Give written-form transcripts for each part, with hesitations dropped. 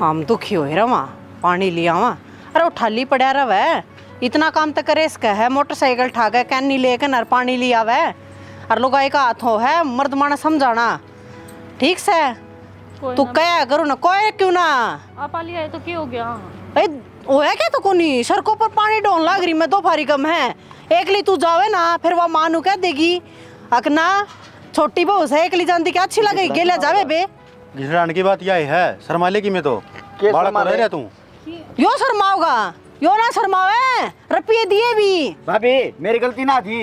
हम दुखी हो रहा पानी लिया वहाँ। अरे वो ठाली पड़ा रहा वै इतना काम तो करे इसका है मोटरसाइकिल ठा गए कैनी लेकर नर पानी लिया वै और लुगाई का हाथ हो है मर्द माना समझाना ठीक से तू क्या करो ना कोई क्यों ना आप आली आए तो क्या हो गया वो है क्या तो कोनी सड़कों पर पानी डोन लग रही मैं दो फारी कम है एकली तू जावे ना फिर वो मानू कह देगी अकना छोटी बहू से एकली जानती क्या अच्छी लगेगी गेला जावे बे घिसड़ाने की बात यही है शर्माले की में तो बालक रह रहा तू यो शर्माओगा यो ना शर्मावे रुपये दिए भी भाभी मेरी गलती ना थी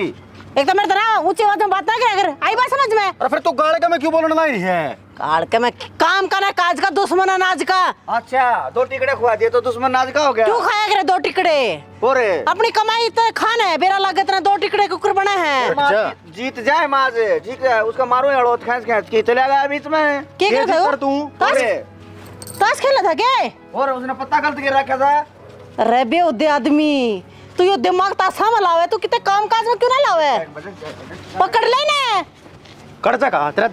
एक तो मेरे तरह ऊंची आवाज में बात ना किया कर आई बात समझ में अरे फिर तू गाड़ का मैं क्यों बोलना नहीं है काल के मैं काम का ना काज का दुश्मन अनाज का अच्छा 2 टिकड़े खुआ दिए तो दुश्मन नाज का हो गया क्यों खाया करे 2 टिकड़े ओरे अपनी कमाई तो खाना है बेरा लागत ना 2 टिकड़े कुकर बना है जीत जाए माँ से ठीक है उसका मारो अड़ोत खींच खींच के चले गया बीच में क्या कर तू ताश खेला था क्या और उसने पत्ता गलत गिर रखा था अरे बे उदे आदमी तू यो दिमाग तासा में लावे तू कितने काम काज में क्यों ना लावे पकड़ ले ना कर्जा का तेरा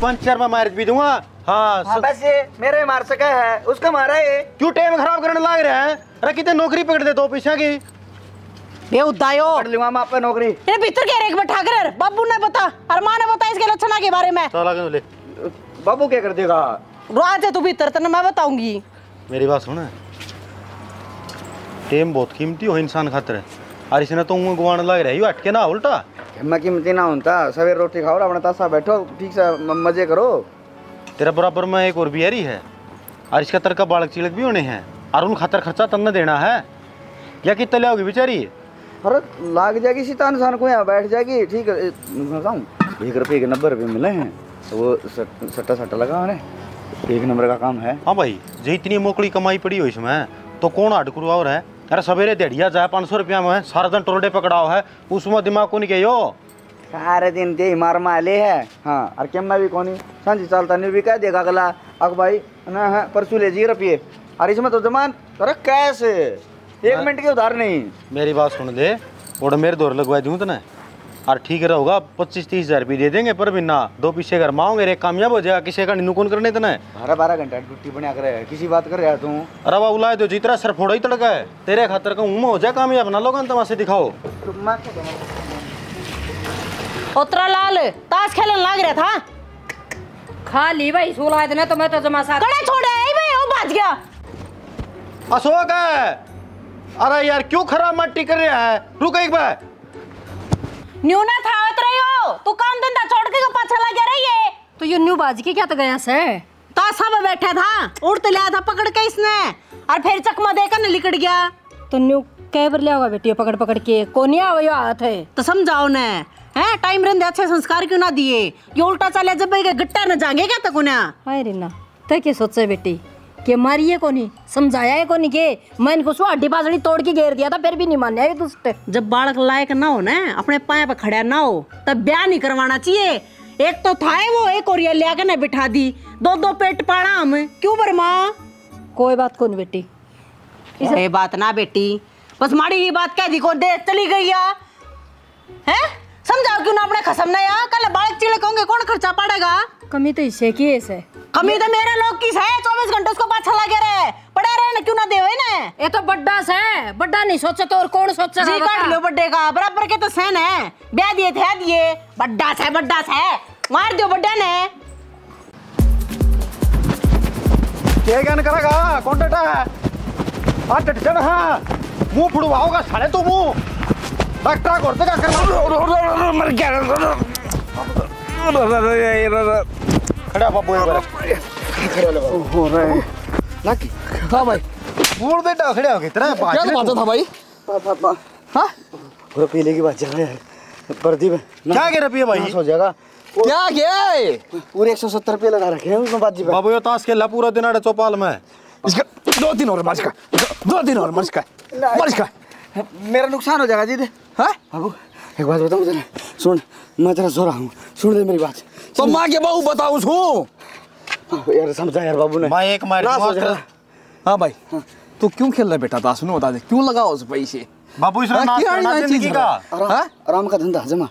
पंचर में मार भी दूंगा हाँ बस ये मेरे मार सका है उसका मारा है क्यों टाइम खराब करने लग रहे हैं अरे कितने नौकरी पकड़ दे 2 पैसा की बे उदायो पकड़ लूंगा मैं आपका नौकरी ये भीतर के रेक बैठा कर बाबू ने बता और मां ने बता इसके लक्षणा के बारे में चला ले बाबू क्या कर देगा रोज है तू भीतर तने मैं बताऊंगी मेरी बात सुन टेम बहुत कीमती हो इंसान खातिर और इसने तो गुवान लग रही है अटके ना उल्टा मैं कीमती ना होता सवेर रोटी खाओ अपना तासा बैठो ठीक से मजे करो तेरा बराबर में एक और बिहारी है और इसका तरका बालक चिलक भी होने हैं और उन खातर खर्चा तन्ने देना है या कितने ले आओगी बेचारी अरे लाग जाएगी सीता इंसान को यहाँ बैठ जाएगी ठीक है बताऊँ 1 रुपये के 90 रुपये मिले हैं तो वो सट्टा सट्टा लगा उन्हें 1 नंबर का काम है हाँ भाई जो इतनी मोकड़ी कमाई पड़ी हो इसमें तो कौन हाडकुरू और है अरे सवेरे दिहाड़िया जाए 500 रुपया में सारा दिन टोरडे पकड़ाओ है उसमें दिमाग को नहीं गयो सारे दिन दे मार माले है हाँ और क्या मैं भी कोनी सांझी चलता नहीं भी कह देगा अगला अग भाई ना है परसों ले जी रुपये और इसमें तो जमान अरे कैसे 1 मिनट के उधार नहीं मेरी बात सुन दे और मेरे दौर लगवा दूँ तो ना और ठीक रहोगा 25-30 हज़ार रुपये दे देंगे पर भी ना 2 पीछे घर माओगे रे कामयाब हो जाएगा किसी का नुकसान करने तो ना 12 घंटा ड्यूटी बना कर किसी बात कर रहा तू अरे बाबू लाए तो जितना सर फोड़ा ही तड़का है तेरे खातर का उम्र हो जाए कामयाब ना लोग तमाशे दिखाओ उतरा लाल ताश खेलने लग रहा था खा ली भाई सोला इतने तो मैं तो जमा साथ कड़े छोड़े भाई वो भाज गया अशोक है अरे यार क्यों खराब मट्टी कर रहा है रुक एक बार न्यू ना था उतरे हो तू काम धंधा छोड़ के पाछा लग गया रही है तो ये न्यू बाज के क्या तो गया से ताशा में बैठा था उड़ते लिया था पकड़ के इसने और फिर चकमा देकर न लिकड़ गया तो न्यू कई बार लिया होगा बेटी पकड़ पकड़ के कोनिया वो हाथ है तो समझाओ ने हैं टाइम रहने अच्छे संस्कार क्यों ना दिए ये उल्टा चले जब गट्टा न जाएंगे क्या तक उन्हें हाय रीना तो क्या सोचे बेटी के मारिए कोनी समझाया है कोनी के मैं इनको सो हड्डी पासड़ी तोड़ के घेर दिया था फिर भी नहीं मान्या ये दुष्ट जब बालक लायक ना हो ना अपने पाए पे खड़ा ना हो तब ब्याह नहीं करवाना चाहिए एक तो था वो एक और लिया के ना बिठा दी 2 पेट पाड़ा हम क्यों बरमा कोई बात को नहीं बेटी ये बात ना बेटी बस माड़ी ही बात कह दी को दे चली गई है समझाओ क्यों ना अपने खसम ना यार कल बालक चिड़े कहोगे कौन खर्चा पड़ेगा कमी तो इससे की है कमी तो मेरे लोग की है 24 घंटे उसको पाछा लगे रहे पड़े रहे ना क्यों ना दे ना ये तो बड्डा से बड्डा नहीं सोचा तो और कौन सोचा जी काट लो बड्डे का बराबर के तो सहन है ब्याह दिए बड्डा से मार दो बड्डा ने क्या ज्ञान करेगा कौन डटा है आ चढ़ हाँ मुंह फुड़वाओगा साले तो मुंह डॉक्टर को का कर मर गया खड़ा बाबू एक बार खड़ा ले हो रहा है लाकी हाँ भाई बोल दे खड़े हो गए तेरा क्या बात था भाई हाँ रुपये की बात चल रही है प्रदीप क्या कह रही है भाई हो जाएगा क्या क्या पूरे 170 रुपये लगा रखे हैं उसमें बाजी बाबू ये ताश खेला पूरा दिन आड़े चौपाल में इसका 2 दिन और मर्ज का 2 दिन और मर्ज का मेरा नुकसान हो जाएगा जी हाँ बाबू एक बात बताऊँ तेरे सुन मैं तेरा सो रहा हूँ सुन ले मेरी बात तो माँ के बहू बताऊँ उसको यार समझा यार बाबू ने मैं एक मार हाँ भाई तू क्यों खेल रहा बेटा ताश में बता दे क्यों लगाओ उस पैसे बाबू इसमें का आराम का धंधा जमा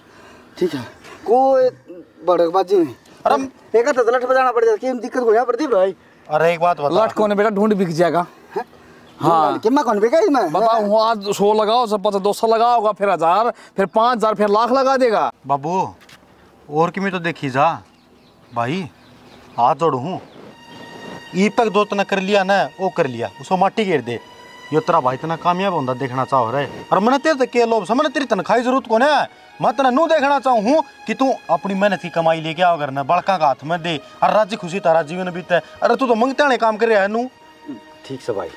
ठीक है कोई बड़बाजी नहीं अरे एक हाथ लठ बजाना पड़ जाता क्या दिक्कत हो यहाँ प्रदीप भाई अरे एक बात बता, लटकों ने बेटा ढूंढ बिक जाएगा। हाँ कितना कौन बेगा इसमें बताओ, आज 100 लगाओ, सब 200 लगाओगा, फिर 1000, फिर 5000, फिर लाख लगा देगा। बाबू और कि मैं तो देखी जा भाई, हाथ जोड़ू हूँ ई तक दो तना कर लिया ना, वो कर लिया, उसको माटी घेर दे। यो तेरा भाई तना कामयाब होता देखना चाहो रहे, और मैंने तेरे तक के लोग समझ, तेरी तनख्वाही जरूरत को है। मैं तना नू देखना चाहूँ हूँ कि तू अपनी मेहनत की कमाई लेके आओ करना, बड़का का हाथ में दे और राज्य खुशी तारा जीवन बीते। अरे तू तो मंगते वाले काम कर रहा है नू। ठीक से भाई,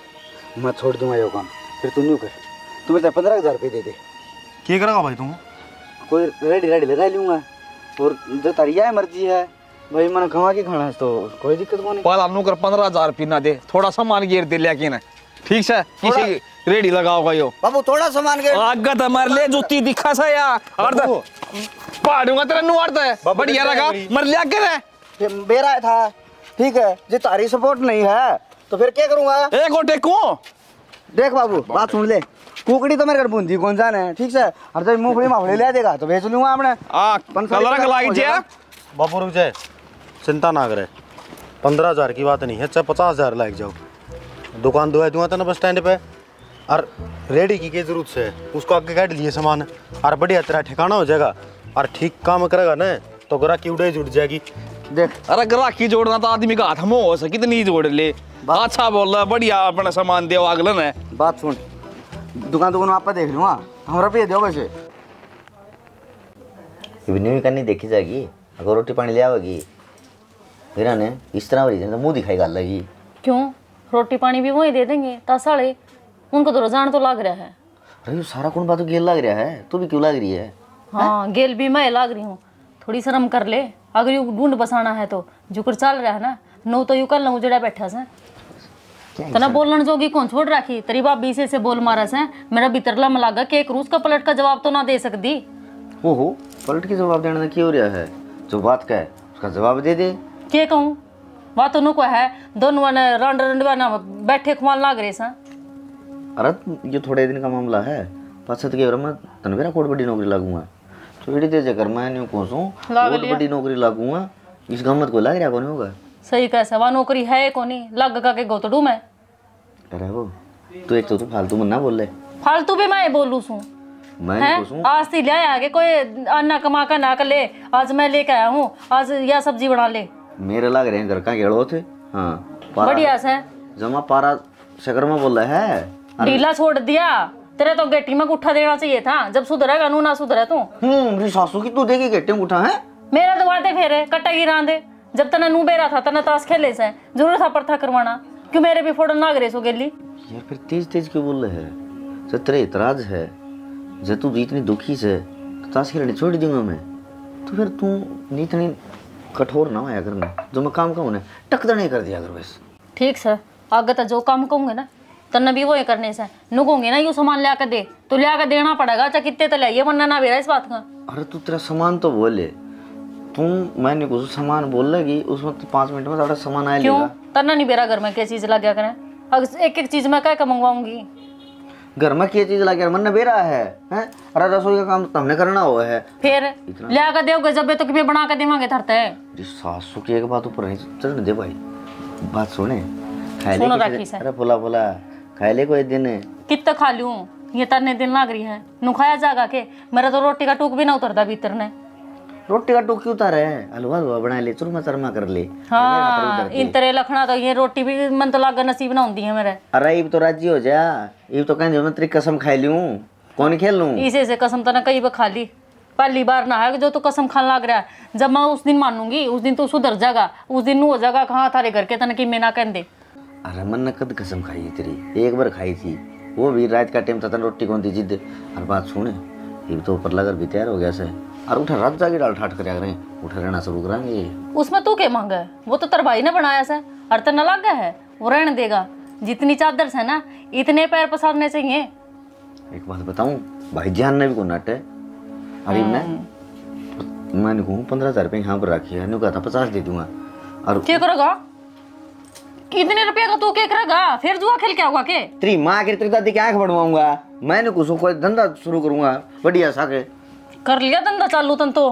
मैं छोड़ दूंगा ये काम, फिर तू न्यू कर। तू मेरे 15,000 रुपये दे दे। क्या करेगा भाई तू? कोई रेडी लगा लूंगा, और जो तरिया है मर्जी है भाई, मैंने कमा के खाना है तो कोई दिक्कत को नहीं। पहला नू कर 15,000 पीना दे, थोड़ा सामान घेर दे लेकिन, ठीक से किसी रेडी लगाओगा यो। बाबू थोड़ा सामान के आगत हमारे ले जूती दिखा सा या अर्ध पाड़ूंगा तेरा नू अर्ध है बढ़िया लगा मर लिया के रे बेरा था। ठीक है, जो तारी सपोर्ट नहीं है तो फिर क्या करूंगा? एक और टेकू। देख बाबू बात सुन ले, कुकड़ी तो मेरे घर बूंदी कौन जाने है, ठीक से। और जब मूंगफली माफली ले देगा तो बेच लूंगा अपने। कलर लाइट जे बाबू रुक जाए, चिंता ना करे, 15,000 की बात नहीं है, चाहे 50,000 लग जाओ, दुकान दुआ दूंगा तो ना बस स्टैंड पे। और रेडी की जरूरत से उसको आगे काट लिए सामान, और बढ़िया तेरा ठिकाना हो जाएगा, और ठीक काम करेगा ना तो ग्राहकी उड़े जुड़ जाएगी। देख अरे ग्राहकी जोड़ना तो आदमी का हाथ में हो सके, कितनी जोड़ ले। अच्छा बोल रहा, बढ़िया अपना सामान दे अगले ने। बात सुन, दुकान आप देख लूंगा, हमारा पे दो वैसे इवनिंग करनी देखी जाएगी, अगर रोटी पानी ले आवेगी फिर ने इस तरह वाली तो मुंह दिखाई गल लगी। क्यों? रोटी पानी भी वही दे देंगे तासाले, उनको तो रोजाना तो लग रहा है। अरे सारा कौन बात गेल लग रहा है, तू भी क्यों लग रही है? हाँ गेल भी मैं लग रही हूँ, थोड़ी शर्म कर ले। अगर यू ढूंढ बसाना है तो जुकर चल रहा है ना, नो तो यू कल ना उजड़ा बैठा से तना बोलन जोगी कौन छोड़ राखी। तेरी बाप बीसे से बोल मारा से मेरा भीतरला में लागा कि एक रूस का पलट का जवाब तो ना दे सकती। ओहो, पलट के जवाब देने में क्या हो रहा है? जो बात का है उसका जवाब दे दे। के कहूँ बात तो को है, दोनों ने रंड रंडवा ना बैठे खुआन लाग रहे सा। अरे ये थोड़े दिन का मामला है, पाछत के मैं तनवेरा कोट बड़ी नौकरी लागूंगा, थोड़ी देर जगह मैं नहीं कोसूं कोट बड़ी नौकरी लागूंगा, इस गम्मत को लग रहा कौन होगा? सही कैसे वहाँ नौकरी है कोनी लग का के गोतड़ू मैं। अरे वो तू एक तो फालतू मन ना बोल ले। फालतू भी मैं बोलू सू मैं नहीं कोसूं। आज ती ले आगे कोई अन्ना कमा कर ना कर ले, आज मैं लेके आया हूँ, आज यह सब्जी बना ले। मेरे लग रहे हैं घर का गेड़ो थे। हाँ बढ़िया से जमा पारा शकर में बोल रहा है, ढीला छोड़ दिया। तेरे तो गेटी में गुठा देना चाहिए था, जब सुधरेगा नू ना सुधरे तू। मेरी सासू की तू देगी गेटे में उठा है। मेरा तो वादे फेरे कट्टा गिरा दे, जब तना नू बेरा था तना ताश खेले से जरूर था पर था करवाना, क्यों मेरे भी फोड़न नाग रे सो गेली। यार फिर तेज तेज क्यों बोल रहे हैं? जब तेरे इतराज है, जब तू इतनी दुखी से तो ताश खेलने छोड़ दूंगा मैं, तो फिर तू इतनी कठोर ना आया करना। जो मैं काम कहूँ ना टकदा नहीं कर दिया कर बस। ठीक सर, आगे तो जो काम कहूंगे ना तन्ना भी वो ही करने से नुकूंगे ना, यू सामान ले आकर दे तो ले आकर देना पड़ेगा, चाहे कितने तो लाइए वरना ना बेरा इस बात का। अरे तू तेरा सामान तो बोले, तुम मैंने कुछ सामान बोल लगी उसमें तो 5 मिनट में सारा सामान आया क्यों? लेगा। तन्ना नहीं बेरा घर में क्या चीज लग गया करें, अगर एक एक चीज मैं क्या मंगवाऊंगी? घर में क्या चीज लगे मन बेरा है, हैं? अरे रसोई का काम तो हमने करना हुआ है, फिर ले आकर दोगे जब तो कि बना कर देवांगे धरते है। सासू की एक बात ऊपर नहीं चढ़ने दे भाई। बात सुने, खाए सुनो ले राखी से। अरे बोला बोला खाए ले कोई दिन कितना खा लूं, ये तरने दिन लाग रही है, नु खाया जागा के मेरा तो रोटी का टूक भी ना उतरता भीतर ने। रोटी का टोक क्यों उतारे है, हलवा हलवा बना ले, चूरमा चरमा कर ले। हाँ इन तेरे लखना तो ये रोटी भी मन तो लागा नसीब ना होती है मेरे। अरे इब तो राजी हो जा, इब तो कहने मैं तेरी कसम खाई लूं, कौन खेल लूं? इसे से कसम तो ना कई बार खा ली, पहली बार ना है जो तू कसम खाने लग रहा है। जब मैं उस दिन मानूंगी उस दिन तू सुधर जाएगा, उस दिन हो जाएगा कहाँ थारे घर के तना कि मैं ना कह दे। अरे मन ने कद कसम खाई है तेरी, एक बार खाई थी, वो भी रात का टाइम था, रोटी कौन थी जिद। और बात सुने, ये तो ऊपर लगा भी तैयार हो गया से, और उठा रात जाके डाल ठाट कर उठा रहना शुरू करेंगे। उसमें तू क्या मांगा है, वो तो तेरे भाई ने बनाया से, और तो न लग गया है वो रहने देगा। जितनी चादर से ना इतने पैर पसारने चाहिए। एक बात बताऊं, भाई जान ने भी को नट है, अरे मैंने कहूँ 15,000 रुपये यहाँ पर रखी है, कहा था 50 दे दूंगा। और क्या करेगा? कितने रुपए का तू क्या करेगा? फिर जुआ खेल के आऊंगा के? तेरी माँ की तेरी दादी की आंख बढ़वाऊंगा, मैंने कुछ कोई धंधा शुरू करूंगा बढ़िया सा के। कर लिया धंधा चालू तन तो।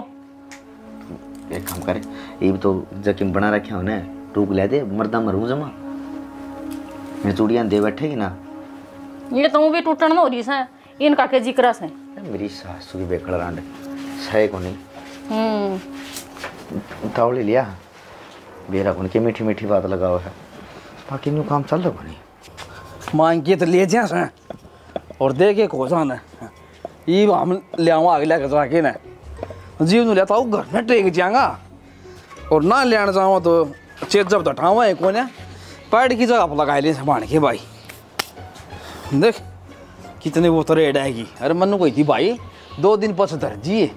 एक काम करे, ये तो जकीम बना रखे हो ना, टूक ले दे मर्दा मरू जमा मेरी चूड़ियां दे बैठेगी ना। ये तो भी टूटन न हो रही है इनका के जिक्र से। मेरी सासू की बेकड़ रांड सहे को नहीं तावली लिया बेरा कौन के मीठी मीठी बात लगाओ है बाकी न्यू काम चल रहा नहीं मांग के तो ले जा सर और दे के कोसान है ये हम ले आऊँ आगे लेकर जाके ना जीव लेता हूँ घर में टेक जाऊँगा और ना लेना चाहूँ तो चेत जब तटावा है कौन है पैड की जगह पर लगा ले संभाल के भाई देख कितने वो तो रेड आएगी। अरे मनु कोई थी भाई 2 दिन पछ धर जी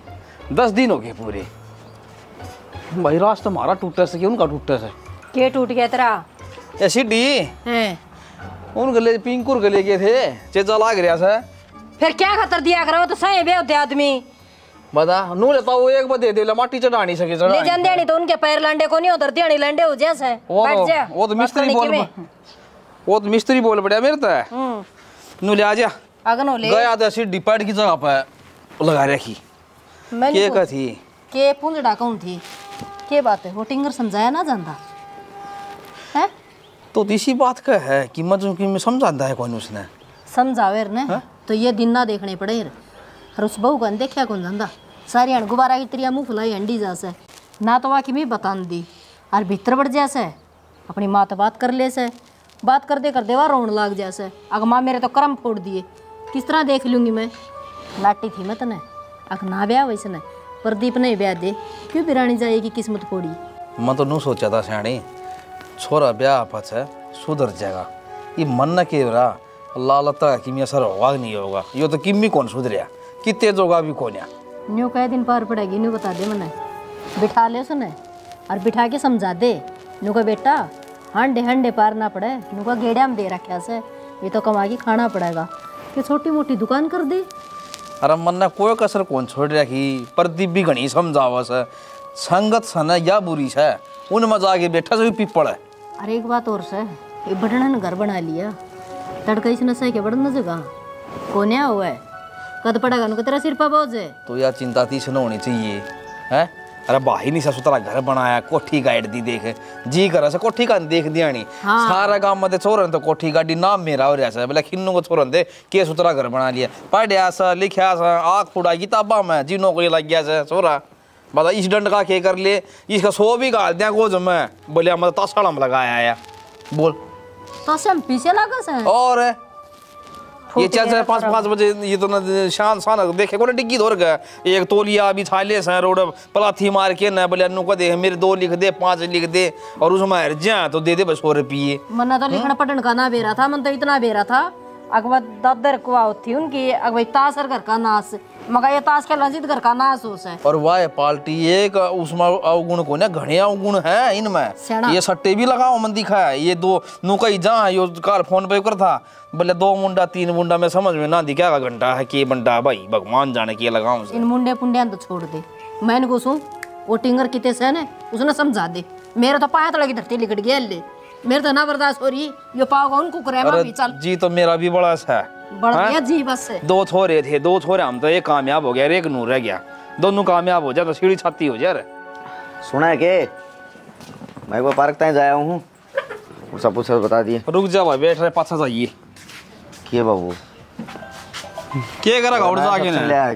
10 दिन हो गए पूरे भाई रास्ता हमारा टूटे से उनका टूटे से के टूट गया तेरा ऐसी डी हैं उन गले पिंकुर गले गए थे चेजा लाग रहा था फिर क्या खतर दिया करो तो सही बे होते आदमी बता नू लेता वो एक बार दे दे माटी चढ़ा नहीं सके ले जान देनी तो उनके पैर लंडे को नहीं उधर दियानी लंडे हो जैसे बैठ जा वो तो मिस्त्री बोल पड़ा मेरे तो नू ले आ जा अगनो ले गया तो सीढ़ी पैड की जगह पे लगा रखी के का थी के पुंजड़ा कौन थी के बात है वो टिंगर समझाया ना जानता है तो इसी बात का है कि मैं समझाता है कौन उसने समझावे ने तो ये दिन ना देखने पड़े और उस बहू का देखा कौन जानता सारी हण गुब्बारा की त्रिया मुंह फुलाई हंडी जैसे ना तो वाकई में बता दी और भीतर बढ़ जैसे अपनी माँ तो बात कर ले से बात करते करते वह रोन लाग जैसे अगर माँ मेरे तो कर्म फोड़ दिए किस तरह देख लूँगी मैं लाटी थी मत ने अग ना ब्याह वैसे ने प्रदीप ने ब्याह दे क्यों बिरानी जाएगी किस्मत फोड़ी मैं तो नू सोचा था सियाणी छोरा ब्याह पछ सुधर जाएगा ये मन न के रहा लालता कि मैं सर होगा नहीं होगा यो तो किम भी कौन सुधरिया कि तेज होगा भी कौन न्यू कह दिन पार पड़ेगी न्यू बता दे मैंने बिठा ले सुने और बिठा के समझा दे न्यू का बेटा हंडे हंडे पार ना पड़े न्यू का गेड़िया में दे रखा से ये तो कमा के खाना पड़ेगा कि छोटी मोटी दुकान कर दे। अरे मन ने कोई कसर कौन छोड़ रखी प्रदीप भी घनी समझावा से संगत सन या बुरी से उनमें जाके बैठा से पीपड़ है। अरे एक बात और से ये बड़ना ने घर बना लिया तड़का इस नशे के बड़न जगह कोन्या हुआ है कद पड़ेगा उनको तेरा सिर पर बोझ है तो यार चिंता तीस न होनी चाहिए है। अरे भाई नहीं ससुतरा घर बनाया कोठी गाइड दी देख जी कर से कोठी का देख दिया नहीं सारा गांव में छोरन तो कोठी गाड़ी नाम मेरा हो रहा है बोले खिन्नू को छोरन दे के सुतरा घर बना लिया पढ़िया सा लिखा सा आँख फुड़ा किताबा में जिनों को लग गया छोरा बता इस दंड का के कर ले इसका 100 भी गाल दिया गोज में बोलिया मतलब तासाड़ा में लगाया है बोल तासे पीछे लगा से और ये चल 5-5 बजे ये तो न शान शान देखे को डिग्गी धोर गया एक तोलिया भी छाले से रोड पलाथी मार के न बोले अनु को दे मेरे 2 लिख दे 5 लिख दे और उसमें हर जा तो दे बस 100 रुपये मना तो लिखना पढ़ने का ना बेरा था मन तो इतना बेरा था अगवा दादर को थी उनकी अगवा तासर घर का नाश मगर ये ताश खेलना जीत घर का नाश हो से और वाह पार्टी एक उसमें अवगुण को ना घने अवगुण है इनमें ये सट्टे भी लगाओ मन दिखा है ये 2 नुकई जा यो काल फोन पे कर था बोले 2 मुंडा 3 मुंडा में समझ में ना दिखा का घंटा है कि बंटा भाई भगवान जाने के लगाऊं इन मुंडे पुंडे तो छोड़ दे मैंने घुसूं वो टिंगर किते से ने उसने समझा दे मेरे तो पाया तड़की धरती लिकट गया ले मेरे तो ना बर्दाश्त हो रही यो पाओगा उनको करे मैं भी चल जी तो मेरा भी बड़ा सा बड़ा जी बस से 2 छोरे थे 2 छोरे हम तो एक कामयाब हो गया एक नूर रह गया दोनों कामयाब हो जाए तो सीढ़ी छाती हो जाए। सुना है के मैं वो पार्क तक जाया हूँ और सब कुछ बता दिए। रुक जा भाई बैठ रहे पाछा जाइए के बाबू के करा गाउड जाके ले आ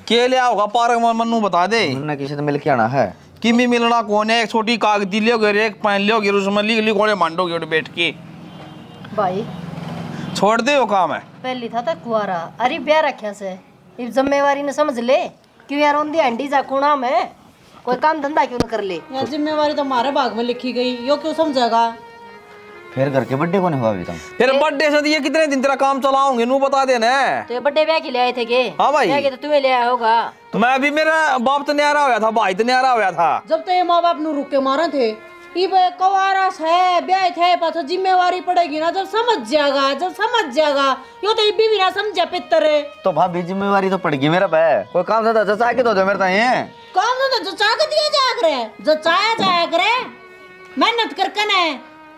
के ले आओगा पार्क में मन्नू बता दे ना किसी से मिल के आना है कि मी मिलना कौन है एक छोटी कागजी लियोगे एक पेन लियोगे उसमें लिख कोने मांडोगे बैठ के भाई छोड़ दे वो काम है पहली था तो कुआरा अरे ब्याह रखा से इस जिम्मेवारी ने समझ ले क्यों यार ओंदी हंडी जा कुणा में कोई काम धंधा क्यों न कर ले यार जिम्मेवारी तो हमारे भाग में लिखी गई यो क्यों समझेगा फिर घर के बर्थडे कौन हुआ अभी तक फिर बर्थडे से ये कितने दिन तेरा काम चलाओगे नू बता देना तो ये बर्थडे ब्याह के ले आए थे के हाँ भाई ब्याह के तो तुम्हें ले आया होगा तो मैं भी मेरा बाप तो न्यारा होया था भाई तो न्यारा होया था जब तो ये माँ बाप नु रुक के मारा थे ये कवारा है ब्याह थे पाछो जिम्मेवारी पड़ेगी ना जब समझ जाएगा यो तो भी ना समझा पितर तो भाभी जिम्मेवारी तो पड़ेगी मेरा पे कोई काम धंधा जचा के दो मेरे ताई है काम धंधा जचा के दिया जाया करे जचाया जाया करे मेहनत करके ने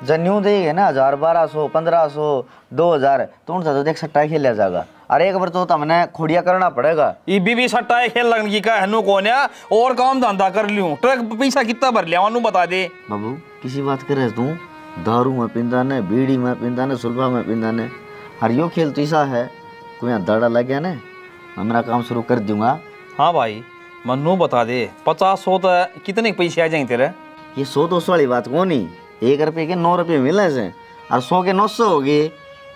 जन्यू देगे ना 1000 1200 1500 2000 तो उनसे तो देख सकता है खेला जाएगा अरे एक बार तो तमने खोड़िया करना पड़ेगा। ये भी सट्टा है खेल लगन की का हनु कौन है और काम धंधा कर लियो ट्रक पैसा कितना भर लिया अनु बता दे। बाबू किसी बात करे तू दारू में पिंदा ने बीड़ी में पिंदा ने सुलभा में पिंदा ने और यो खेल तो ऐसा है कोई यहाँ दाड़ा लग गया ना मैं मेरा काम शुरू कर दूंगा। हाँ भाई मनु बता दे 50-100 तो कितने पैसे आ जाएंगे तेरे। ये 100-200 वाली बात कौन ही 1 रुपये के 9 रुपये मिलने से और 100 के 900 हो गए।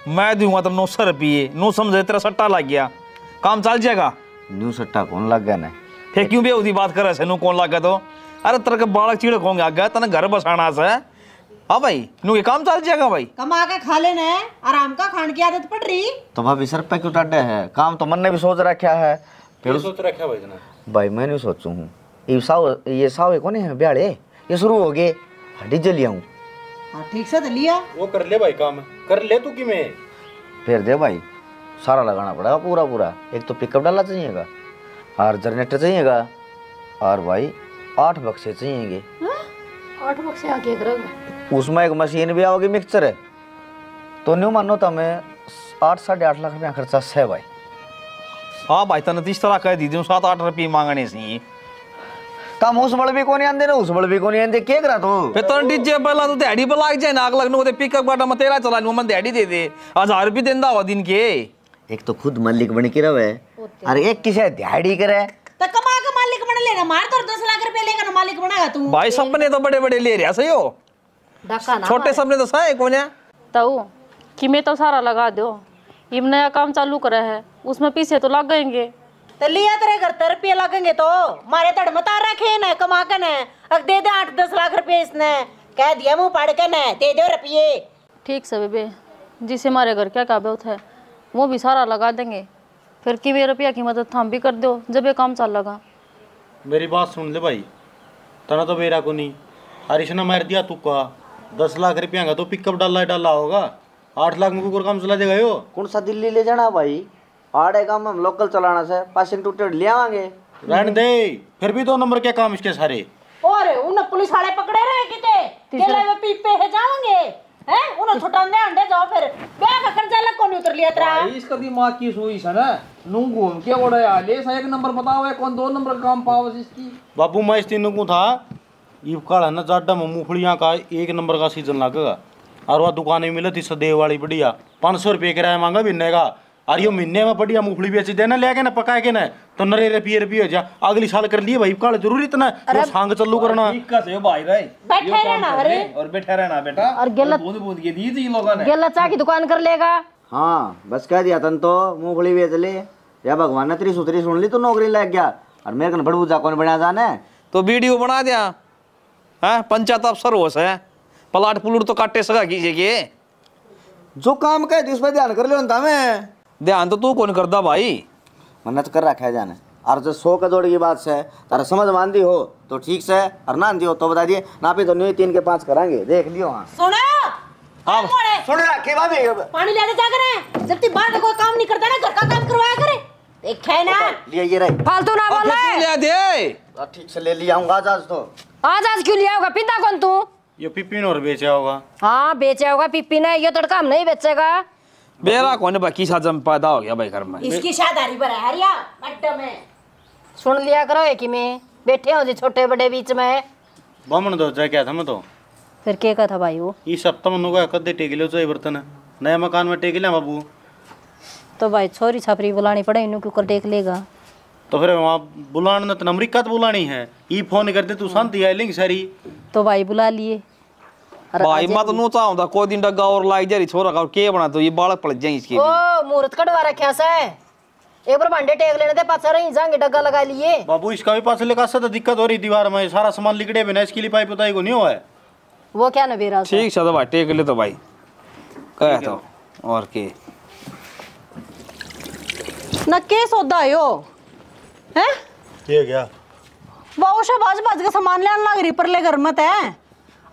मैं दूंगा तो 900 रुपये नो समझे तेरा सट्टा लग गया काम चल जाएगा। न्यू सट्टा कौन लग गया ना फिर क्यों भी उसकी बात करे नु कौन लग गया तो अरे तेरे के बालक चीड़क होंगे आ गया तने घर बसाना से। हाँ भाई नु ये काम चल जाएगा भाई कमा के खा लेना है आराम का खाने की आदत पड़ रही। तो भाभी सर पे क्यों टाटे है काम तो मन ने भी सोच रखा है। फिर सोच रखा भाई जना भाई मैं नहीं सोचू हूँ ये साव कौन है ब्याड़े ये शुरू हो गए हड्डी जली आऊँ। हाँ ठीक से तो लिया वो कर ले भाई काम कर ले तू कि मैं फिर दे भाई सारा लगाना पड़ेगा पूरा पूरा। एक तो पिकअप डाला चाहिएगा और जनरेटर चाहिएगा और भाई 8 बक्से चाहिएंगे। 8 बक्से आके करोगे उसमें एक मशीन भी आओगी मिक्सचर है तो न्यू मानो तो हमें 8-8.5 लाख रुपया खर्चा है भाई। हाँ भाई तने तो इस तरह कह दी 7-8 रुपये मांगने से तम उस बड़ भी कौन आंदे ना उस बड़ भी कौन आंदे क्या करा तो फिर तो डीजे पहला तो दिहाड़ी पर लाग जाए नाग लगने को पिकअप गाड़ा में तेरा चला लूं मैं दिहाड़ी दे दे 1000 रुपये देंदा हो दिन के। एक तो खुद मालिक बन के रहे अरे एक किसे दिहाड़ी करे तो कमा के मालिक बन लेना मार तो 10 लाख रुपए लेकर मालिक बनेगा तू। भाई सपने तो बड़े बड़े ले रहा सही हो छोटे सपने तो सही कौन है ताऊ कि मैं तो सारा लगा दो ये नया काम चालू करा है उसमें पीछे तो लग गएंगे। तो लिया तेरे घर 10 रुपये लगेंगे तो मारे तड़ मता रखे न कमा के न अब दे दे 8-10 लाख रुपए इसने कह दिया मुंह पाड़ के न दे दो रुपये। ठीक से बेबे जिसे हमारे घर क्या काबूत है वो भी सारा लगा देंगे फिर कि वे रुपया की मदद हम भी कर दो जब ये काम चल लगा। मेरी बात सुन ले भाई तना तो मेरा को नहीं अरे इसने मार दिया तू का 10 लाख रुपया का तो पिकअप डाला होगा 8 लाख में कुकर काम चला देगा यो। कौन सा दिल्ली ले जाना भाई आड़े काम हम लोकल चलाना से पासिंग टूटे ले आवांगे रहने दे फिर भी 2 नंबर के काम इसके सारे। और उन पुलिस वाले पकड़े रहे किते केले में पीपे है जाओगे हैं उन छोटा ने अंडे जाओ फिर ब्याह का कर्जा लग कोनी उतर लिया तेरा। इसका दिमाग की सोई है ना नू घूम के ओड़ा या ले सा 1 नंबर बताओ है कौन 2 नंबर काम पाओ इसकी। बाबू मैं इस तीनों को था ये काला ना जाडा में मूंगफलियाँ का 1 नंबर का सीजन लगेगा और वह दुकान में मिले थी सदैव वाली बढ़िया 500 रुपये किराया मांगा महीने का और ये महीने में बढ़िया मूंगफली बेच देना ले के ना पका के ना तो नरे रुपये हो जा अगली साल कर लिए भाई काल जरूरी इतना ये सांग चालू करना ठीक का से भाई रे बैठे रहना अरे और बैठे रहना बेटा और गलत बूंद बूंद के दी थी इन लोगों ने गलत चाय की दुकान कर लेगा। हाँ बस कह दिया तन तो मूंगफली बेच ले या भगवान ने तेरी सुतरी सुन ली तो नौकरी लग गया और मेरे कन बड़बूजा कौन बना जाने तो वीडियो बना दिया हाँ पंचायत अफसर हो से प्लाट पुलूट तो काटे सका कीजिए के जो काम कह दी उस पर ध्यान कर लो ना मैं ध्यान तो तू कौन करदा भाई मन्नत कर रखा है जाने और जो 100 का जोड़ की बात से तारा समझ मान दी हो तो ठीक से और ना दी हो तो बता दिए ना पे तो नहीं 3 के 5 करांगे देख लियो। हाँ सुनो हाँ सुन रखे भाभी पानी लेने जा करे जब तक बाहर कोई काम नहीं करता ना घर का काम करवाया करे देखे ना लिए ये रही फालतू ना बोल ले दे ठीक से ले लिया आऊंगा आज तो आज क्यों लिया होगा पिता कौन तू ये पिपिन और बेचा होगा। हाँ बेचा होगा पिप्पी ने ये तड़का हम नहीं बेचेगा बेरा कौन बाकी साजम पैदा हो गया भाई घर में इसकी शादारी पर है हरिया अड्डा में सुन लिया करो एक ही में बैठे हो जी छोटे बड़े बीच में बामन दो जा क्या था मैं तो फिर क्या कहा था भाई वो इस सप्ताह में नुगा कदे टेक लियो चाहिए बर्तन नया मकान में टेक लिया बाबू तो भाई छोरी छापरी बुलानी पड़े इन्हों क्यों कर देख लेगा तो फिर वहाँ बुलाना तो अमरीका तो बुलानी है ई फोन करते तू शांति है लिंग सारी तो भाई बुला लिए भाई मत नो चाहता कोई दिन डगा और लाई जा रही छोरा का के बना तो ये बालक पड़ जाए इसके ओ मुहूर्त कटवा रखा से एक बार भांडे टेक लेने दे पाछा रही जाएंगे डग्गा लगा लिए बाबू इसका भी पास लेकर तो दिक्कत हो रही दीवार में सारा सामान लिकड़े बिना इसके लिए पाइप बताई को नहीं हुआ है वो क्या नबीरा ठीक है तो भाई टेक ले तो भाई कह तो और के न के सौदा यो हैं ये क्या वो शाबाज बाज का सामान लेने लग रही परले घर मत है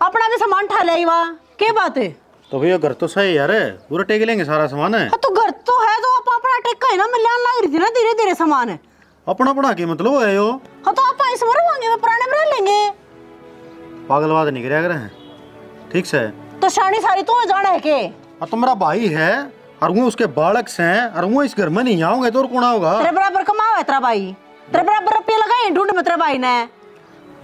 अपना भी सामान ठा ले वा के बात है तो भैया घर तो सही यार पूरा टेक लेंगे सारा सामान है। हाँ तो घर तो है तो अपना टेका है ना मैं लेने लग रही थी ना धीरे धीरे सामान है अपना पढ़ा के मतलब है यो हाँ तो आप इस बार मांगे में पुराने में रह लेंगे पागलवाद नहीं करे अगर हैं ठीक से तो शानी सारी तो जाना है के तो मेरा भाई है और वो उसके बालक से हैं और वो इस घर में नहीं आऊंगे तो और कौन आओगा? तेरे बराबर कमाओ है तेरा भाई, तेरे बराबर रुपये लगाए ढूंढ में तेरे भाई ने।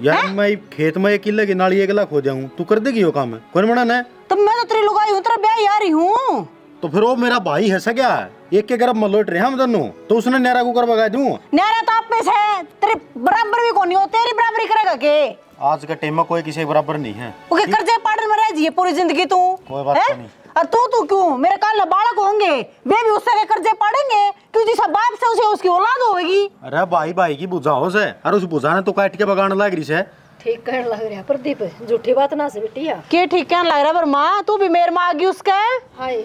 यार मैं खेत में 1 किले की नाली 1 लाख हो जाऊं, तू कर देगी वो काम? कौन बना ना? तो मैं तो तेरी लुगाई हूँ, तेरा ब्याह यार ही हूँ। तो फिर वो मेरा भाई है सग्या, एक के गर्भ में लौट रहे हम दोनों, तो उसने न्यारा कुकर बगा दूं? न्यारा तो आप में से तेरे बराबर भी कौन हो, तेरी बराबरी करेगा के? आज के टाइम में कोई किसी के बराबर नहीं है। ओके कर्जे पाड़न में रह जी पूरी जिंदगी तू। कोई बात नहीं। और तू क्यों? मेरे काल बालक होंगे, वे भी उससे के कर्जे पड़ेंगे, क्यों जिस बाप से उसे उसकी औलाद होगी। अरे भाई भाई की बुझाओ से, अरे उस बुझाने तो काट के बगाने लग रही से। ठीक कहने लग रहा प्रदीप, झूठी बात ना से बेटिया। के ठीक कहने लग रहा? पर माँ तू भी मेरे माँ आगी उसके। हाय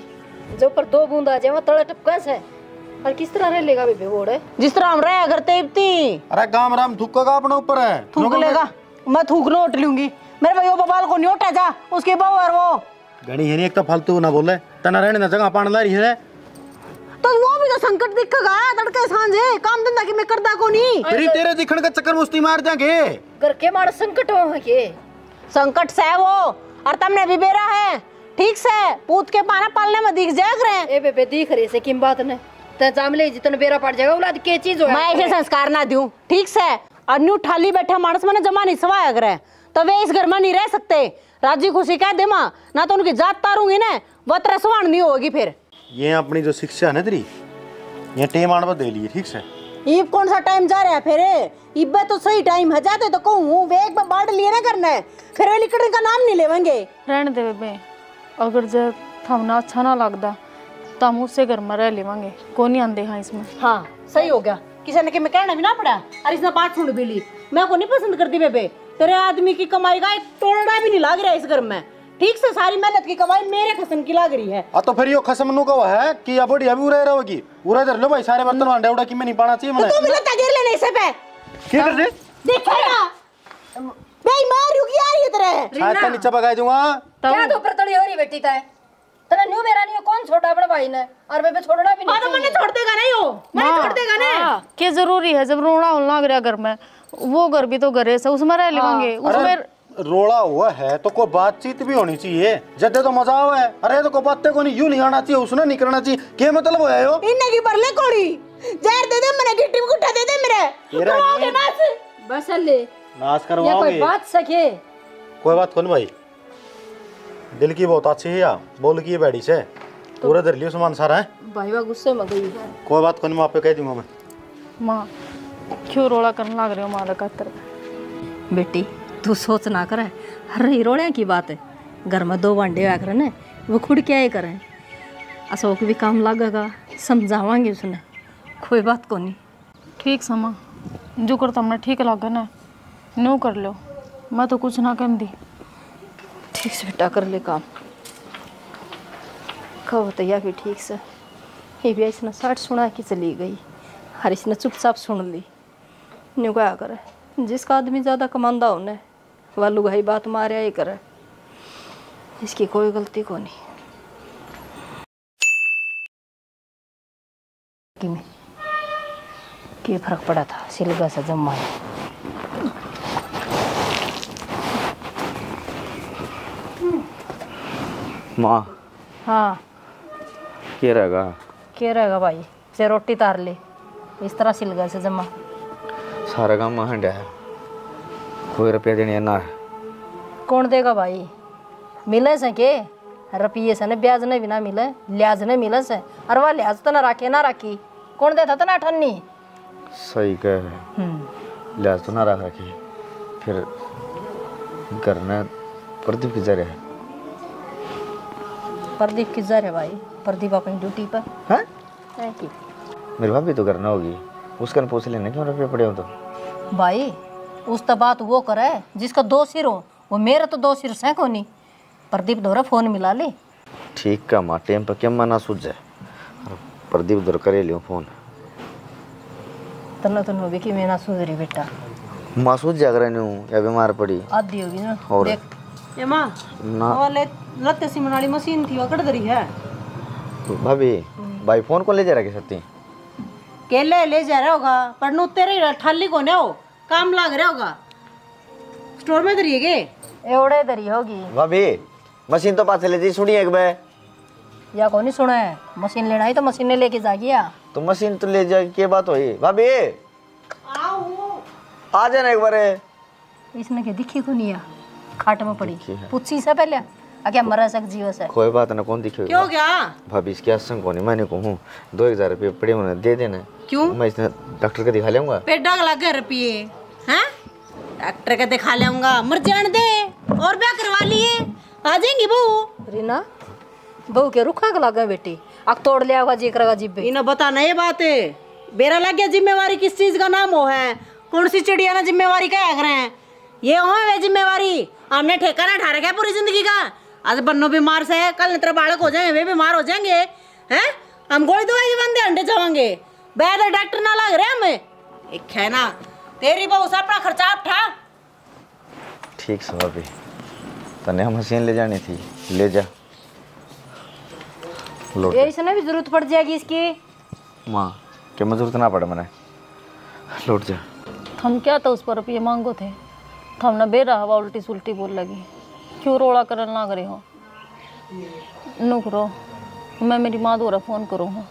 जो पर 2 बूंद आ जाए वो तड़ा टपका से, और किस तरह रह लेगा बेबे वोड़ जिस तरह हम रहे अगर तेबती। अरे गाम राम थूकेगा अपने ऊपर है। थूक लेगा, मैं थूक नोट लूंगी। मेरे भाई वो बबाल को नहीं उठा जा, उसके बहू और वो गणी है नहीं, एक तो फालतू ना बोले, तना रहने ना जगह पान ला रही है। तो वो भी तो संकट दिखेगा तड़के सांझे, काम धंधा की मैं करदा को नहीं। तेरे दिखण का चक्कर मुस्ती मार जाएंगे। घर के मार संकट हो के संकट से वो, और तुमने भी बेरा है ठीक से पूत के पाना पालने में दिख जाग रहे। ए बेबे दिख रहे से किम बात ने ते जामले जितन बेरा पड़ जाएगा औलाद के चीज हो। मैं ऐसे संस्कार ना दूं ठीक से। और न्यू ठाली बैठा मानस मैंने जमा नहीं सवाया करे, तो वे इस घर में नहीं रह सकते। राजी खुशी कह दे माँ, ना तो उनकी जात तारूंगी ना, वो तरह सवान नहीं होगी फिर। ये अपनी जो शिक्षा है ना तेरी, ये टेम आने पर दे लिए ठीक से। ये कौन सा टाइम जा रहा है फिर? इब्बे तो सही टाइम है, जाते तो कहूँ वे एक बार बाढ़ लिए ना करना है, फिर वे लिखने का नाम नहीं लेवेंगे। रहने दे बेबे, अगर जब थमना अच्छा ना लगता तो हम उससे घर में रह लेवांगे, कौन नहीं आंदे हाँ इसमें। हाँ सही हो गया, किसी ने कि मैं कहना भी ना पड़ा। और इसने बात सुन भी ली, मैं को नहीं पसंद करती बेबे, तेरे आदमी की कमाई का एक तोड़ना भी नहीं लाग रहा है इस घर में। ठीक से सारी मेहनत की कमाई मेरे खसम की लाग रही है। तो फिर यो खसम नु का है कि अब बढ़िया भी उरे रहोगी, उरे धर लो भाई सारे बर्तन वांडे उड़ा कि मैं नहीं पाना चाहिए तो मैंने। तू मिला तगेर लेने से पे क्या कर रहे? देखेगा भाई मार रुकी आ रही है तेरे छात का नीचे बगा दूंगा। क्या तो प्रतड़ी हो रही बेटी ताए तने न्यू मेरा नहीं कौन छोटा बड़ा भाई ने, और बेबे छोड़ना भी नहीं। तो मैंने छोड़ देगा नहीं हो, मैं छोड़ देगा ना। क्या जरूरी है जब रोना होने लग रहा घर में, वो घर भी तो घर है, उसमें रह लेवांगे। उसमें रोड़ा हुआ है तो कोई बातचीत भी होनी चाहिए, जदे तो मजा आवे। अरे तो कोई बातें को नहीं, यूं नहीं आना चाहिए, उसने नहीं करना चाहिए, क्या मतलब है यो? इन्ने की बरले कोड़ी जहर दे दे, मैंने गिट्टी में गुट्टा दे दे मेरे तेरा करवाओगे नाच। बस ले नाश ये करवाओगे। कोई बात सके कोई बात कौन भाई, दिल की बहुत अच्छी है, या बोल की है बैठी से पूरा धर लियो सामान सारा है। भाई वा गुस्से में गई है। कोई बात कौन, मैं आप पे कह दूंगा मैं। माँ क्यों रोड़ा करने लग रहे हो माँ खातर? बेटी तू सोच ना करे, हर रोड़े की बात है, घर में 2 बांडे आ करे ना, वो खुद क्या ही करें, अशोक भी काम लगेगा, समझावांगे उसने, कोई बात को नहीं। ठीक समा जो कर तुमने ठीक लगा ना नो कर लो, मैं तो कुछ ना कर दी। ठीक से बेटा कर ले काम, कब बताइया कि ठीक से ये भी इसने 60 सुना के चली गई, हर इसने चुपचाप सुन ली। न्यू क्या करे, जिसका आदमी ज़्यादा कमांदा होने वालू भाई बात मारे ही करे, इसकी कोई गलती को नहीं। कि फर्क पड़ा था सिलगा से जमा है। माँ हाँ क्या रहेगा भाई, से रोटी तार ले, इस तरह सिलगा से जमा सारा काम में हंडा है, कोई रुपया देने ना है। कौन देगा भाई? मिले से के रुपये से न ब्याज ने भी ना मिले, लिहाज ने मिले से, और वह लिहाज तो ना रखे ना रखी, कौन देता तो ना ठन्नी। सही कह, लिहाज तो ना रख रखी, फिर घर में प्रदीप की जरे है। प्रदीप की जर है भाई, प्रदीप अपनी ड्यूटी पर हैं? है कि मेरी भाभी तो करना होगी, उसका पूछ लेना क्यों रुपये पड़े हो तो। भाई उस तो बात वो करे जिसका 2 सिर हो, वो मेरा तो 2 सिर से को नहीं। प्रदीप दोरा फोन मिला ले। ठीक का माँ टाइम पर क्या मना सूझ जाए, प्रदीप दर करे लियो फोन। तना तो भी कि मैं ना सुधरी बेटा, माँ सूझ जाकर या बीमार पड़ी आधी होगी ना। और देख ये माँ ना वो लत्ते सिमन वाली मशीन थी, वो कटदरी है। भाभी भाई फोन को ले जा रहा के सकती केले ले जा रहा होगा, पर नु तेरे ठाली को ने हो काम लाग रहा होगा, स्टोर में धरिए के एवड़े दरी होगी। भाभी मशीन तो पास ले जी सुनिए एक बार या कौन सुना है, मशीन लेना ही तो मशीन ने लेके जा गया। तो मशीन तो ले जा, क्या बात हुई भाभी? आ जाना एक बार। इसने के दिखी को नहीं, खाट में पड़ी पूछी से पहले क्या मरा सक जीव से। कोई बात ना, कौन दिखे क्यों क्या भाभी? इसकी आसंग कौन है? मैंने कहूँ 2000 रुपये पड़े होने दे देना। क्यों? मैं इसने डॉक्टर को दिखा लूंगा। पेट डाग लगे रुपये हैं, डॉक्टर का दिखा लूंगा, मर जान दे और ब्याह करवा लिए, आ जाएंगी बहू। रीना बहू के रुखा के लगा बेटी, आग तोड़ लिया होगा जी करेगा जिब्बे। इन्हें बताना ये बात है, बेरा लग गया जिम्मेवारी किस चीज का नाम हो है, कौन सी चिड़िया ना जिम्मेवारी क्या रहे हैं, ये हो वे जिम्मेवारी। हमने ठेका ना ठा रखा पूरी जिंदगी का, आज बन्नो बीमार से है, कल तेरे बालक हो जाएंगे, वे बीमार हो जाएंगे हैं, हम गोली दवाई बंदे अंडे जावांगे, बैद डॉक्टर ना लग रहे हमें। एक है ना तेरी बहू से अपना खर्चा उठा। ठीक है भाभी, तने हम मशीन ले जानी थी, ले जा। ये इसने भी जरूरत पड़ जाएगी इसकी। माँ क्या जरूरत ना पड़े मैंने, लौट जा। हम क्या था उस पर रुपये मांगो थे, हम ना बेरा हवा उल्टी सुल्टी बोल लगी, क्यों रोड़ा करन ना करे हो। नुक रो, मैं मेरी माँ द्वारा फ़ोन करूँ हूँ,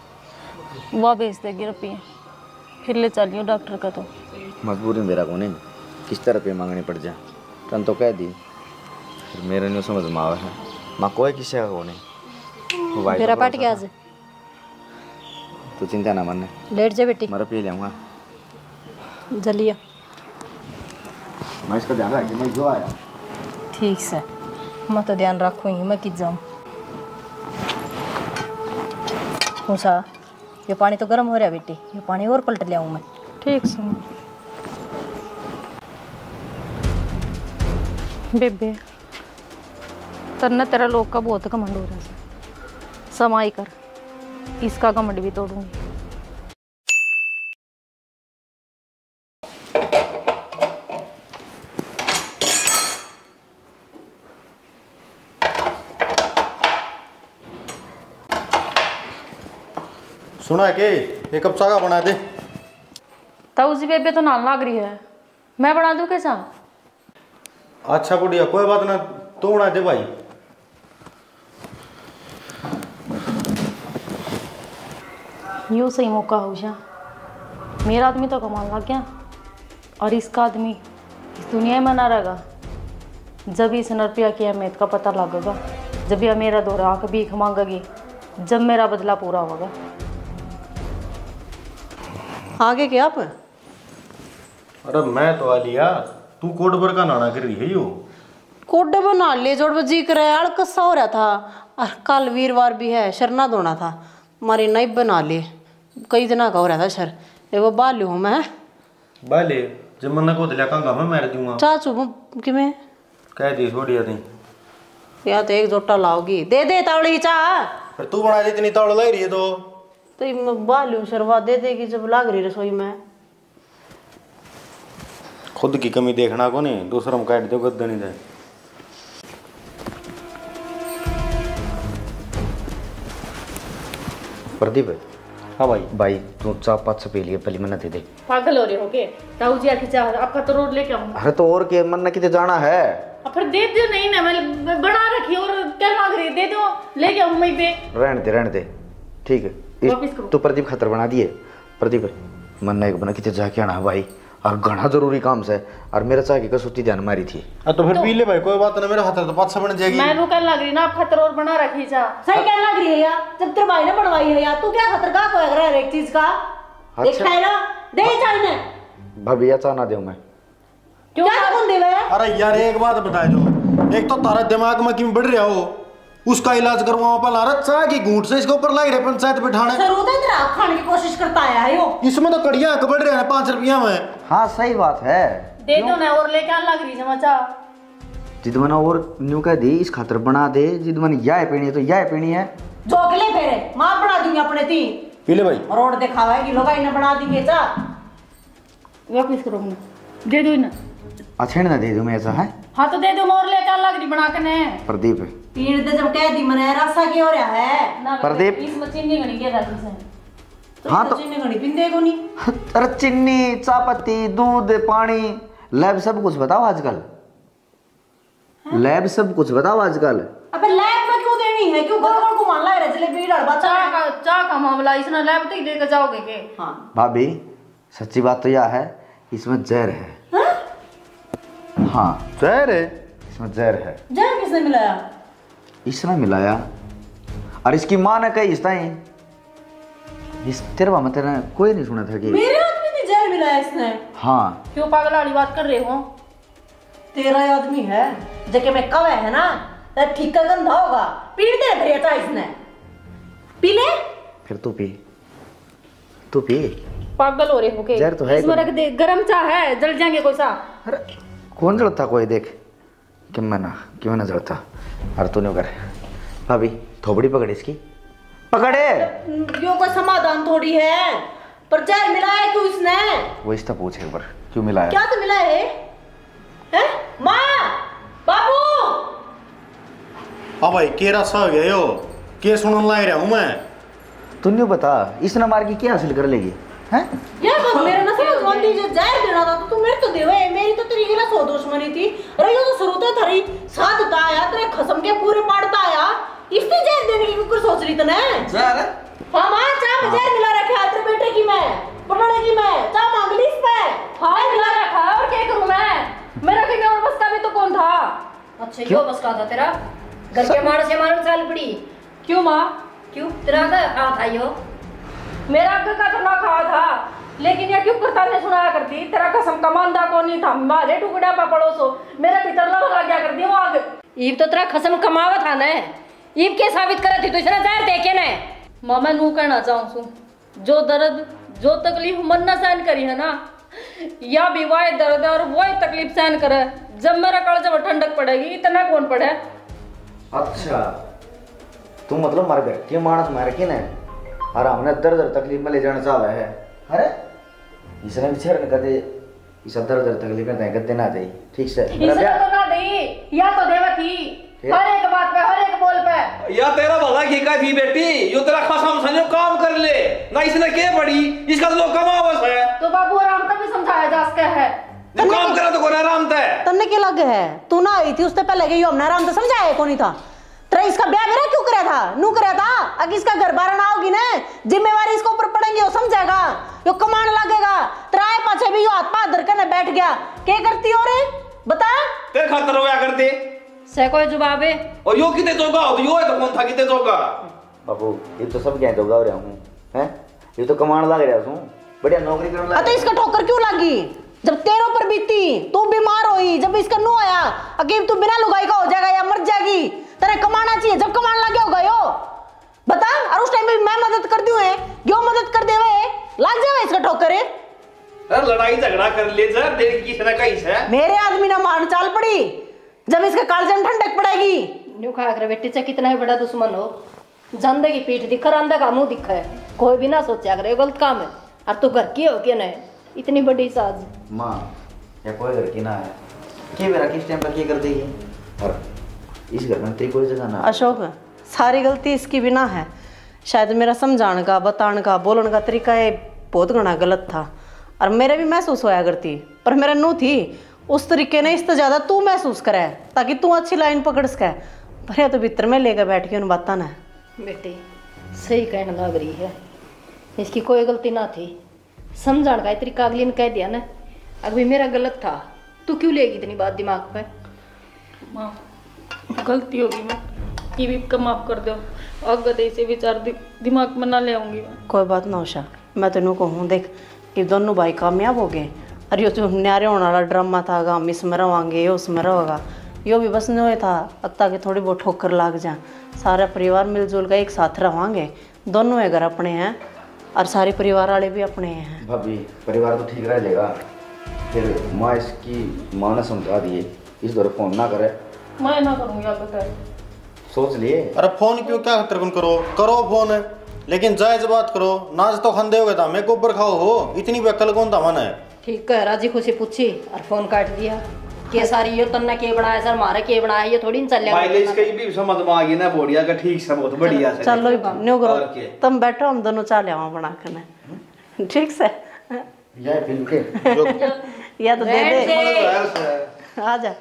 वह भेज देगी रुपये, फिर ले चलियो डॉक्टर का। तो मजबूरी मेरा को नहीं, किस तरह रुपये मांगनी पड़ जाए, तन तो कह दी, फिर मेरे नहीं समझ में आवा है। माँ कोई किसी का को नहीं, मेरा पाट गया आज। तू चिंता ना मन, लेट जा बेटी, मैं रुपये लेऊँगा। जलिया मैं इसका ध्यान रख, मैं जो आया ठीक से, मैं तो ध्यान रखूँगी, मैं कित जाऊँ। उषा ये पानी तो गर्म हो रहा बेटी, ये पानी और पलट लियाऊँ मैं। ठीक से बेबे, तरना तेरा लोग का बहुत घमंड हो रहा है, समाई कर, इसका घमंड भी तोड़ूंगी। सुना के एक कप चागा बना दे। ताऊजी बेबे तो नाल लाग रही है, मैं बना दूं कैसा? अच्छा बुढ़िया कोई बात ना, तू बना दे भाई। यूँ सही मौका हो जा, मेरा आदमी तो कमाल लग गया और इसका आदमी इस दुनिया में ना रहेगा। जब इस रुपया की अहमियत का पता लगेगा, जब यह मेरा दौरा आकर भीख मांगेगी, जब मेरा बदला पूरा होगा। आगे क्या आप? अरे मैं तो आ लिया, तू कोड पर का नाना कर रही है यो। कोड बना ले, जोड़ बजी करे, अड़कसा हो रहा था, और कल वीरवार भी है, शरना धोना था, मारी नहीं बना ले, कई दिना का हो रहा था शर, देखो बाल हूँ मैं। बाले जब मन को दिला कंगा मैं मार दूंगा। चाचू कि मैं कह दी छोड़िया थी, या तो एक जोटा लाओगी, दे दे तावड़ी चाह, फिर तू बना दे, इतनी तावड़ लग रही है तो ये बालू शरवा दे देगी जब लाग रही रसोई में। खुद की कमी देखना को नहीं, दूसरा में काट दो गद्दा नहीं दे। प्रदीप, हाँ भाई। भाई तू चाप पाँच से पी लिए, पहले मन्ना दे दे। पागल हो रहे हो के? ताऊजी आके चाह आपका तो रोड लेके आऊँ। अरे तो और के मन्ना कितने जाना है? अब फिर दे दो, नहीं ना मैं बना रखी और क्या मांग रही, दे दो, लेके आऊँ मैं पे। रहने दे, ठीक है। तू प्रदीप खतर बना दिए। प्रदीप मन्ना एक बना कितने जाके आना है भाई, और घना जरूरी काम से, और मेरा चाह की कसौती ध्यान मारी थी। तो फिर पी ले भाई, कोई बात ना, मेरा हाथ तो पाँच से बन जाएगी। मैं कहने लग रही ना, आप खतर और बना रखी चाह। सही कहने लग रही है यार, जब तेरे भाई ने बनवाई है यार, तू क्या खतर का को हर एक चीज का देखा है ना, दे चाय ने भाभी या चाह ना दे मैं। क्यों क्या कौन देवे? अरे यार एक बात बता दो, एक तो तारा दिमाग में क्यों बढ़ रहा हो, उसका इलाज करवाओ पहला। अरे चाह की घूंट से इसके ऊपर लग रहे पंचायत बिठाने, सर उधर तेरा खाने की कोशिश करता है यो, इसमें तो कड़िया बढ़ रहे हैं 5 रुपया में। हाँ सही बात है, दे दो ना, और लेके आने लग रही समाचा। जिद मना और न्यू कह दे, इस खातर बना दे, जिद मन या पीनी है तो या पीनी है। जोक ले फेरे मां बना दूंगी अपने ती, पी ले भाई। रोड दिखावा है कि लोग इन्हें बना देंगे चा। वापस करो ना, दे दो ना। अच्छा ना दे दो मैं ऐसा है। हाँ तो दे दो, और लेके आने लग रही बना के ने। प्रदीप तीन दे जब कह दी मने रास्ता की हो रहा है ना, प्रदीप इस मशीन नहीं गणी के राजी से। हाँ तो चीनी घड़ी पिंदे को नहीं। अरे चीनी, चापत्ती, दूध, पानी, लैब सब कुछ बताओ आजकल, लैब सब कुछ बताओ आजकल। अबे लैब में क्यों देनी नहीं है क्यों गलगल को मान ला रे जलेबी लड़वा चाह का मामला इसने लैब तक लेकर जाओगे के? हाँ भाभी सच्ची बात तो यह है, इसमें जहर है। हाँ जहर है? इसमें जहर है। जहर किसने मिलाया? इसने मिलाया और इसकी माँ ने कही इस ताई इस तेरे बाबा तेरा कोई नहीं सुना था कि मेरे आदमी ने जहर मिलाया इसने। हाँ क्यों पागल वाली बात कर रहे हो? तेरा ही आदमी है जके में कवे है ना तो ठीक का गंधा होगा पीड़ते भेटा इसने पी ले। फिर तू पी पागल हो रहे हो के? जहर तो है इसमें रख दे, गरम चाह है, जल जाएंगे कोई सा। अरे कौन जलता कोई देख क्यों ना जलता। अरे तू नहीं कर भाभी थोबड़ी पकड़ इसकी पकड़े। यो कोई समाधान थोड़ी है पर जहर मिलाया क्यों इसने? वो इसका पूछे एक बार क्यों मिलाया। क्या तो मिला है? माँ बाबू हाँ भाई केरा सा हो गया यो के सुनन ला रहा हूँ मैं। तू नहीं बता इसने मार के क्या हासिल कर लेगी हैं? यार बस मेरा ना समझ मान दीजिए जहर देना था तो तू मेरे तो देवे मेरी तो तेरी गिला सो दुश्मनी थी। अरे यो तो शुरू तो थरी साधता आया तेरे खसम के पूरे पाड़ता आया इसने जहर देने की कुछ सोच रही तने। जहर हाँ माँ चाह में जहर मिला रखा है तेरे बेटे की मैं पढ़ने की मैं चाह मांग ली इस पे। हाँ मिला रखा है और क्या करूँ मैं? मेरा कितना और बस का भी तो कौन था? अच्छा यो बस का था तेरा घर के मार से मारन साल पड़ी। क्यों माँ? क्यों तेरा का कहा था यो? मेरा अग्ग का तो ना कहा था लेकिन ये क्यों करता ने सुनाया करती तेरा कसम कमांदा को नहीं था मारे टुकड़ा पा पड़ोसो मेरा भीतर लगा क्या कर दिया वो आग। ईब तो तेरा खसम कमावा था ना ईब के साबित करे थी तो इसने जहर देके ना। माँ मैं नू कहना चाहूँ सू जो दर्द जो तकलीफ मन ना सहन करी है ना या भी वही दर्द है और वही तकलीफ सहन करे जब मेरा कल जब ठंडक पड़ेगी इतना कौन पड़े। अच्छा तू मतलब मर गए क्यों मानस मार के ना और हमने दर्द और तकलीफ में ले जाना चाहा है। अरे इसने भी छेड़ कदे इस दर्द और तकलीफ में गद्दे ना दे ठीक से इसने तो ना दी या तो देवा थी हर एक बात पे हर एक बोल पे। या तेरा भला की का थी बेटी यो तेरा खसम संजो काम कर ले ना इसने के पड़ी इसका तो कमावस है। तो बाबू आराम तक भी समझाया जा सके है जो काम करा तो कोना आराम ते तन्ने के लग है तू ना आई थी उससे पहले गई हमने आराम से समझाया कौन था तेरा इसका ब्याह मेरा क्यों कराया था नू कराया था अगर इसका घर बार ना होगी ना जिम्मेवारी इसके ऊपर पड़ेंगे वो समझेगा यो कमाने लगेगा तेरा आए पाछे भी यो हाथ पा धर के बैठ गया क्या करती हो रे बता तेरे खातर होया करते से कोई जवाब है और यो कितने जोगा हो यो है तो कौन था कितने जोगा। बाबू ये तो सब क्या जोगा हो रहा हूँ हैं ये तो कमाने लग रहा हूँ बढ़िया नौकरी करने लग। तो इसका ठोकर क्यों लगी जब तेरे ऊपर बीती तू बीमार हुई जब इसका नो आया अकेले तू बिना लुगाई का हो जाएगा या मर जाएगी तेरे कमाना चाहिए जब कमाने लगे हो गयो बता और उस टाइम में मैं मदद कर दूं है क्यों मदद कर देवे लग जावे इसका ठोकर है। अरे लड़ाई झगड़ा कर ले जा देख किसने कहीं से मेरे आदमी ना मारन चाल पड़ी जब इसके कालजन ठंडक पड़ेगी। न्यू खा कर बेटी से कितना ही बड़ा दुश्मन हो जंदे की पीठ दिखा अंधे का मुंह दिखा है कोई भी ना सोचा अगर ये गलत काम है और तू घर की हो क्या नहीं इतनी बड़ी साज माँ या कोई घर की ना है क्या मेरा किस टाइम पर क्या कर देगी और इस घर में तेरी कोई जगह ना। अशोक सारी गलती इसकी भी ना है शायद मेरा समझाने का बताने का बोलने का तरीका ये बहुत घना गलत था और मेरे भी महसूस होया करती पर मेरा नू थी उस तरीके ने इससे ज्यादा तू महसूस करे ताकि तू अच्छी लाइन पकड़ सके पर या तो भीतर में लेकर बैठ के उन बात ना। बेटी सही कहने लग रही है इसकी कोई गलती ना थी समझाने का तरीका अगली ने कह दिया ना अभी मेरा गलत था तू क्यों लेगी इतनी बात दिमाग पे। माँ गलती होगी मैं ये भी का माफ कर दो अगत ऐसे विचार दिमाग में ना ले आऊंगी मैं। कोई बात ना उषा मैं तेनों कहूँ देख कि दोनों भाई कामयाब हो गए और यो जो न्यारे होने वाला ड्रामा था हम इसमें रहोगे यो उसमें रहोगा यो भी बस नहीं था अत्ता के थोड़ी बहुत ठोकर लाग जाए सारा परिवार मिलजुल कर एक साथ रहोगे दोनों है घर अपने हैं और सारे परिवार वाले भी अपने हैं। भाभी परिवार तो ठीक रह जाएगा फिर माँ इसकी माँ ने समझा दिए इस दौर फोन ना करे मैं ना करूँगी आप सोच लिए। अरे फोन क्यों क्या खतर करो फोन लेकिन जायज बात करो नाच तो खंदे हो गए था मैं को ऊपर खाओ हो इतनी बेकल कौन था मन है। ठीक है राजी खुशी पूछी और फोन काट दिया के सारी ये तन्ना के बनाया सर मारे के बनाया ये थोड़ी न चल माइलेज कहीं भी समझ में आ गई ना बढ़िया का ठीक से बहुत बढ़िया से चलो न्यू करो तुम बैठो हम दोनों चाले आवा बना कर ठीक से या फिल्म के या तो दे दे आ जा।